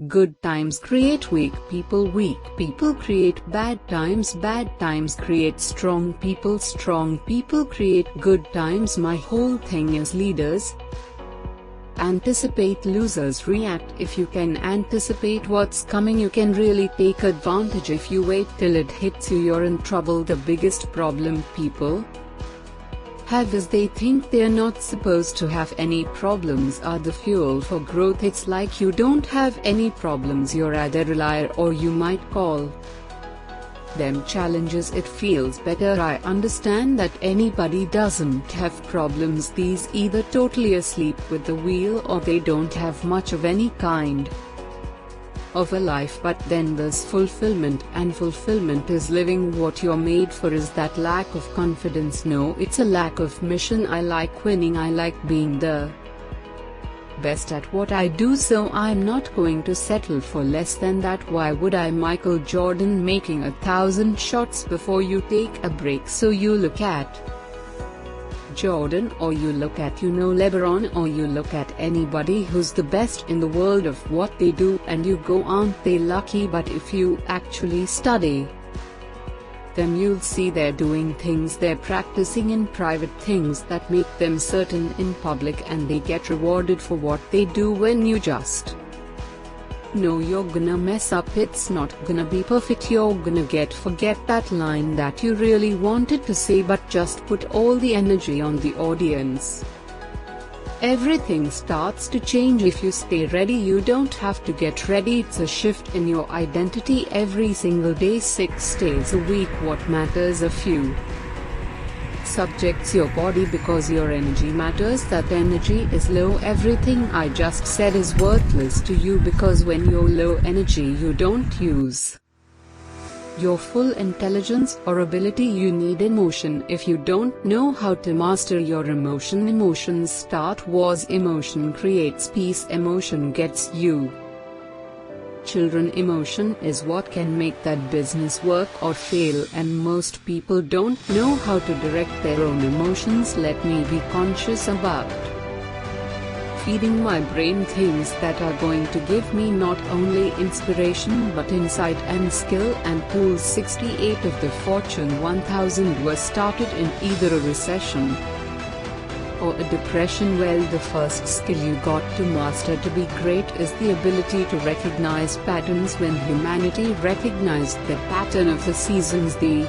Good times create weak people create bad times create strong people create good times. My whole thing is leaders anticipate, losers react. If you can anticipate what's coming, you can really take advantage. If you wait till it hits you, you're in trouble. The biggest problem people have is they think they're not supposed to have any problems are the fuel for growth. It's like you don't have any problems, you're either a liar or you might call them challenges. It feels better. I understand that anybody doesn't have problems. These either totally asleep with the wheel or they don't have much of any kind of a life. But then there's fulfillment, and fulfillment is living what you're made for. Is that lack of confidence? No, it's a lack of mission. I like winning, I like being the best at what I do, so I'm not going to settle for less than that. Why would I? Michael Jordan making 1,000 shots before you take a break. So you look at Jordan, or you look at LeBron, or you look at anybody who's the best in the world of what they do, and you go, aren't they lucky? But if you actually study them, you'll see they're doing things, they're practicing in private, things that make them certain in public, and they get rewarded for what they do. When you just know you're gonna mess up, it's not gonna be perfect, you're gonna forget that line that you really wanted to say, but just put all the energy on the audience. Everything starts to change if you stay ready. You don't have to get ready, it's a shift in your identity every single day, 6 days a week. What matters? A few subjects, your body, because your energy matters. That energy is low, everything I just said is worthless to you, because when you're low energy you don't use your full intelligence or ability. You need emotion. If you don't know how to master your emotion, emotions start wars. Emotion creates peace, emotion gets you children. Emotion is what can make that business work or fail, and most people don't know how to direct their own emotions. Let me be conscious about feeding my brain things that are going to give me not only inspiration but insight and skill and tools. 68 of the Fortune 1000 were started in either a recession or a depression. Well, the first skill you got to master to be great is the ability to recognize patterns. When humanity recognized the pattern of the seasons, the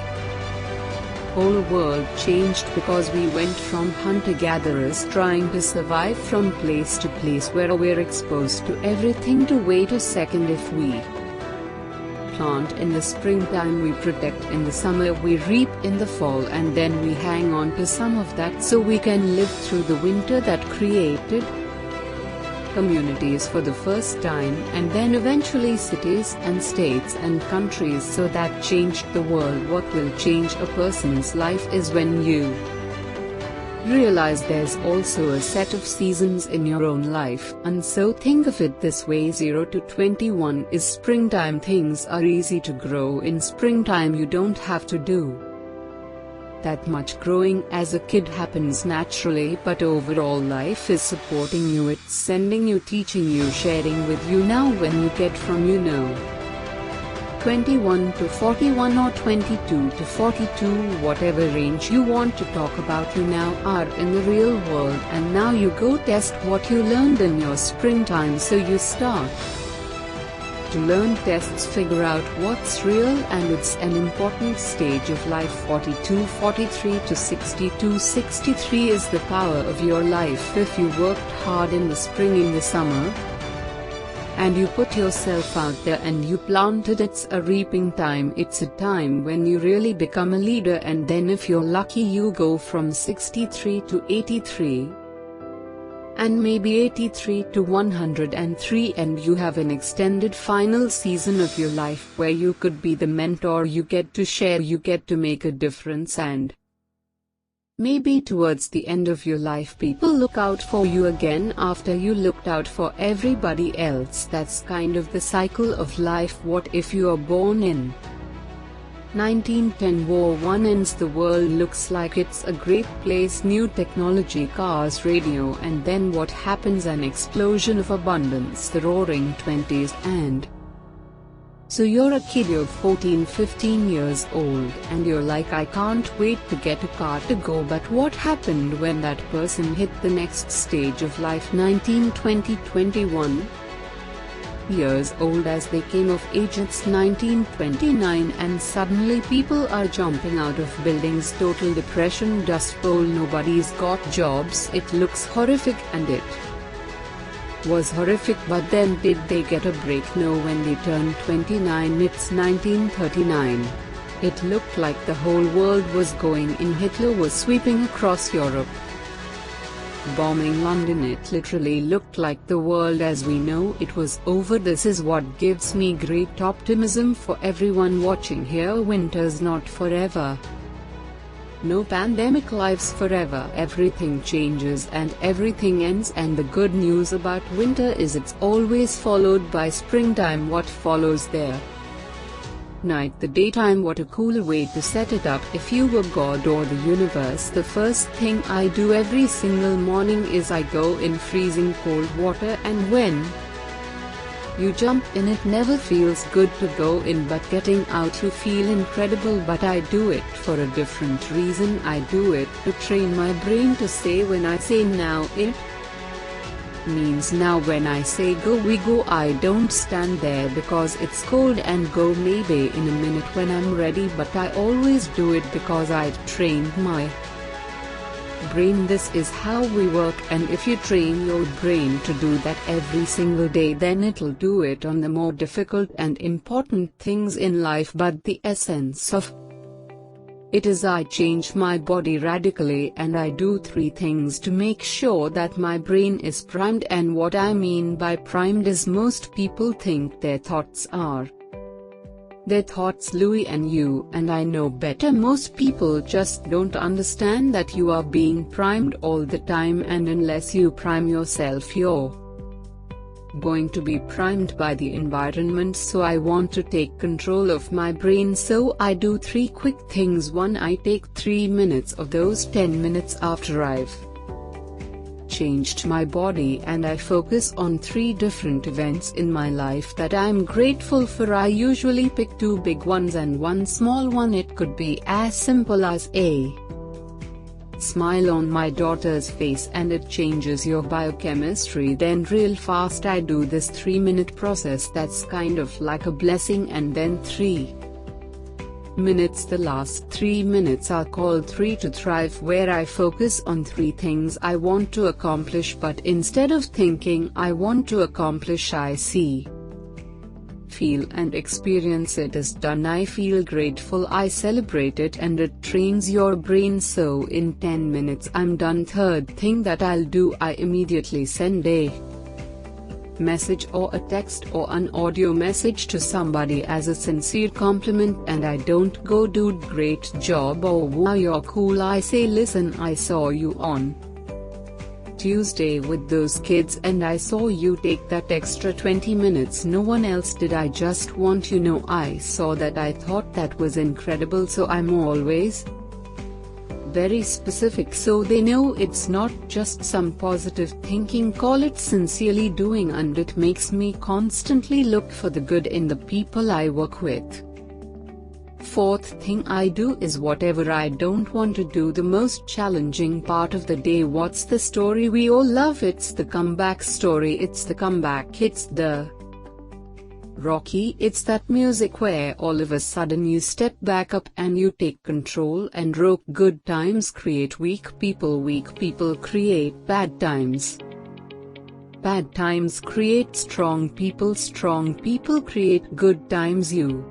whole world changed, because we went from hunter-gatherers trying to survive from place to place where we're exposed to everything to wait a second. If we plant in the springtime, we protect in the summer, we reap in the fall, and then we hang on to some of that so we can live through the winter. That created communities for the first time, and then eventually cities and states and countries. So that changed the world. What will change a person's life is when you realize there's also a set of seasons in your own life. And so think of it this way: 0 to 21 is springtime. Things are easy to grow in springtime. You don't have to do that much growing. As a kid happens naturally, but overall life is supporting you, it's sending you, teaching you, sharing with you. Now when you get from 21 to 41 or 22 to 42, whatever range you want to talk about, you now are in the real world, and now you go test what you learned in your springtime. So you start to learn, tests, figure out what's real, and it's an important stage of life. 42, 43 to 62. 63 is the power of your life. If you worked hard in the spring, in the summer, and you put yourself out there and you planted, it's a reaping time. It's a time when you really become a leader. And then if you're lucky, you go from 63 to 83. And maybe 83 to 103, and you have an extended final season of your life where you could be the mentor, you get to share, you get to make a difference. And maybe towards the end of your life, people look out for you again after you looked out for everybody else. That's kind of the cycle of life. What if you are born in 1910 War 1 ends. The world looks like it's a great place, new technology, cars, radio, and then what happens? An explosion of abundance, the roaring 20s, and so you're a kid, you're 14, 15 years old, and you're like, I can't wait to get a car to go. But what happened when that person hit the next stage of life? 19, 20, 21 years old as they came of age. It's 1929 and suddenly people are jumping out of buildings. Total depression, dust bowl, nobody's got jobs. It looks horrific, and it was horrific. But then did they get a break? No. When they turned 29, it's 1939. It looked like the whole world was going in. Hitler was sweeping across Europe, bombing London. It literally looked like the world as we know it was over. This is what gives me great optimism for everyone watching here. Winter's not forever. No pandemic lives forever. Everything changes and everything ends, and the good news about winter is it's always followed by springtime. What follows there? Night. The daytime. What a cooler way to set it up. If you were God or the universe, the first thing I do every single morning is I go in freezing cold water, and when you jump in, it never feels good to go in, but getting out you feel incredible. But I do it for a different reason. I do it to train my brain to say, when I say now, it means now. When I say go, we go. I don't stand there because it's cold and go maybe in a minute when I'm ready, but I always do it because I've trained my brain. This is how we work, and if you train your brain to do that every single day, then it'll do it on the more difficult and important things in life. But the essence of it is I change my body radically, and I do 3 things to make sure that my brain is primed. And what I mean by primed is, most people think their thoughts are their thoughts, Louis and you, and I know better. Most people just don't understand that you are being primed all the time, and unless you prime yourself, you're going to be primed by the environment. So I want to take control of my brain, so I do 3 quick things. 1. I take 3 minutes of those 10 minutes after I've changed my body, and I focus on 3 different events in my life that I'm grateful for. I usually pick 2 big ones and 1 small one. It could be as simple as a smile on my daughter's face, and it changes your biochemistry. Then real fast I do this 3-minute process that's kind of like a blessing, and then 3 minutes. The last 3 minutes are called 3 to Thrive, where I focus on 3 things I want to accomplish, but instead of thinking I want to accomplish, I see, feel and experience it is done. I feel grateful, I celebrate it, and it trains your brain. So in 10 minutes I'm done. 3rd thing that I'll do, I immediately send a message or a text or an audio message to somebody as a sincere compliment, and I don't go, dude, great job, or wow, you're cool. I say, listen, I saw you on Tuesday with those kids, and I saw you take that extra 20 minutes. No one else did. I just want you know I saw that. I thought that was incredible. So I'm always very specific, so they know it's not just some positive thinking. Call it sincerely doing, and it makes me constantly look for the good in the people I work with. 4th thing I do is whatever I don't want to do, the most challenging part of the day. What's the story we all love? It's the comeback story. It's the comeback. It's the Rocky. It's that music where all of a sudden you step back up and you take control and rock. Good times create weak people. Weak people create bad times. Bad times create strong people. Strong people create good times. You